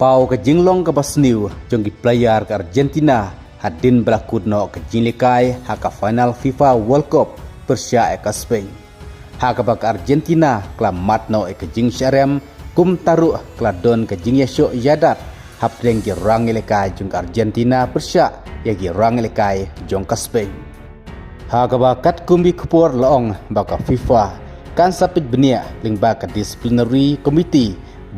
Pau ke jinglong ke basniu jonggi player ke Argentina hadin belakudno ke jinglikai haka final FIFA World Cup Persia ke Spain. Haka bak Argentina klam matno ke jing syarem kum taru kladon ke jing yasyo yadat hapdeng ki rangilikai jong Argentina Persia yagi rangilikai jong ke Spain. Haka bakat kumbi kupur loong baka FIFA kan sapit benia lingba ke disciplinary committee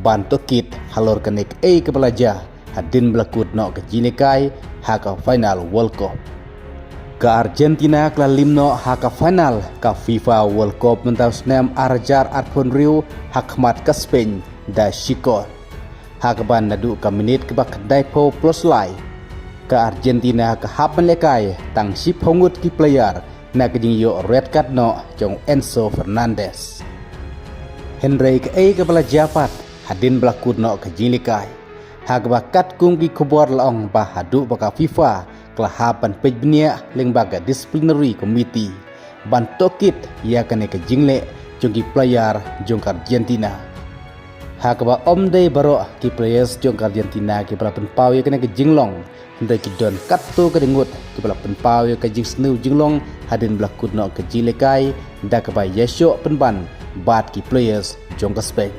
bantu kit halor kenek kepelaja hadin belakud no ke jinikai haka final World Cup. Ke Argentina kelalimno haka final ke FIFA World Cup mentau senam arjar arpon riu hakmat ke Spain da Chico. Haka ban nadu ke menit ke bak daipo plus lai. Ke Argentina ke hapen lekai tang sip hongut ki player na kejing yo red card no jong Enzo Fernandez. Henry ke kepelaja pat hadin belakud no ke jilikai. Hak bakat kungki kubor laong bah hadu baka FIFA kelahapan pejbenia ling baga disciplinary committee. Bantokit ia kene ke jingle jongki player jong Argentina. Hak ba omdei baro ki players jong Argentina ki balapan pau ia kene ke jinglong. Hendai ki don katto ke dengut ki balapan pau ia ke jing snu jinglong hadin belakud no ke jilikai da ke ba yesyo penban bat ki players jong ke Spain.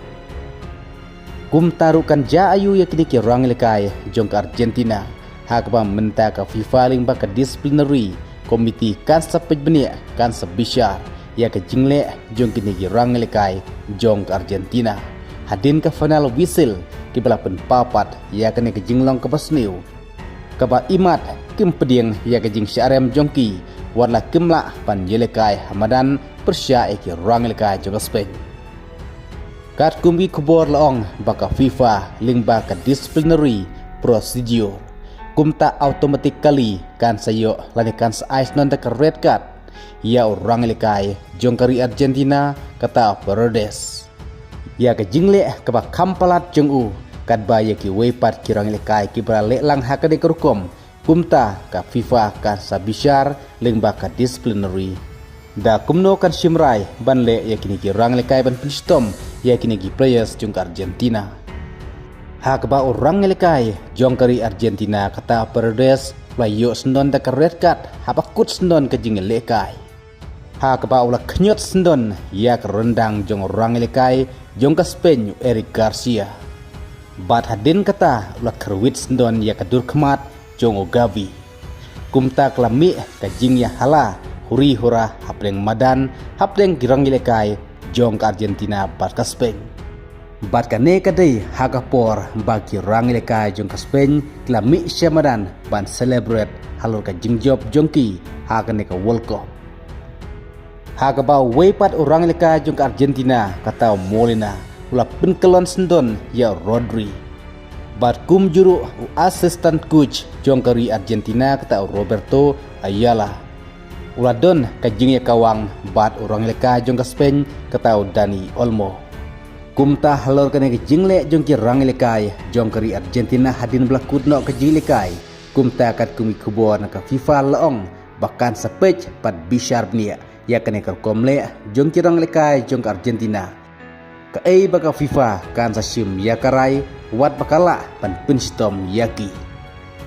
Kum tarukan ja ayu yakini ki rang lekai jong Argentina hak ba menta ka FIFA ling ba ka disciplinary committee kan sapej benia kan sebisar ya ke jingle jong kini ki rang lekai jong Argentina hadin ka final whistle ki balapan papat ya kene ke jinglong ke basniu ka ba imat kim pedieng ya ke jing syarem jongki warla kimla pan yelekai hamadan Persia ki rang lekai jong Spain. Kat kumbi kubor laong baka FIFA ling baka disciplinary procedure kumta automatically kan sayo lanikan sa ice non da red card ya orang likai jongkari Argentina kata Paredes ya ke jingle ke ba kampalat jong u kat ba ya ki wepat kirang likai ki brale lang hakade kerukom kumta ka FIFA kan sabishar ling baka disciplinary da kumno kan simrai banle yakini ki rang lekai ban pistom yakini ki players jong Argentina. Hak ba orang lekai jong kari Argentina kata Paredes playo sendon da red card hapakut sendon ke jing lekai. Hak ba ulah knyot sendon ya ke rendang jong orang lekai jong ke Spain Eric Garcia. Bat hadin kata ulah kerwit sendon ya ke Durkhemat jong Gavi. Kumta kelami ke jing ya hala huri hura hapleng madan hapleng girang lekai jong ke Argentina bat ke Spain. Bat kane kadai hagapor bagi rang lekai jong ke Spain kelami syamadan ban celebrate halur ke jingjob jongki hagane ke World Cup. Hagaba wepat orang lekai jong ke Argentina kata Molina ulah penkelon sendon ya Rodri. Bat kum juru assistant coach jong kari Argentina kata Roberto Ayala. Uladon kajing ya kawang bat orang leka jong ke Spain ketau Dani Olmo. Kumta halor kene kajing le jong ki rang lekai jong kari Argentina hadin belakud no kajing lekai. Kumta kat kumi kubor na ka FIFA laong bahkan sepej pat bishar bnia ya kene kerkom le jong ki rang lekai jong ke Argentina. Ka baka FIFA kan sasim ya karai wat bakala pan pinstom yaki.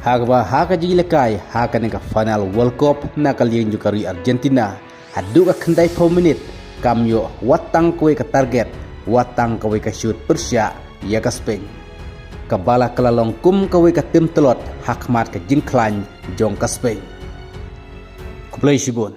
Hagba haka jigi lekai haka neka final World Cup na kalian jukari Argentina hadu ka kendai 4 menit kamyo watang kowe ke target watang kowe ke shoot Persia ya ke Spain kabala kelalong kum kowe ke tim telot hakmat ke jingklan jong ke Spain kuplay sibun.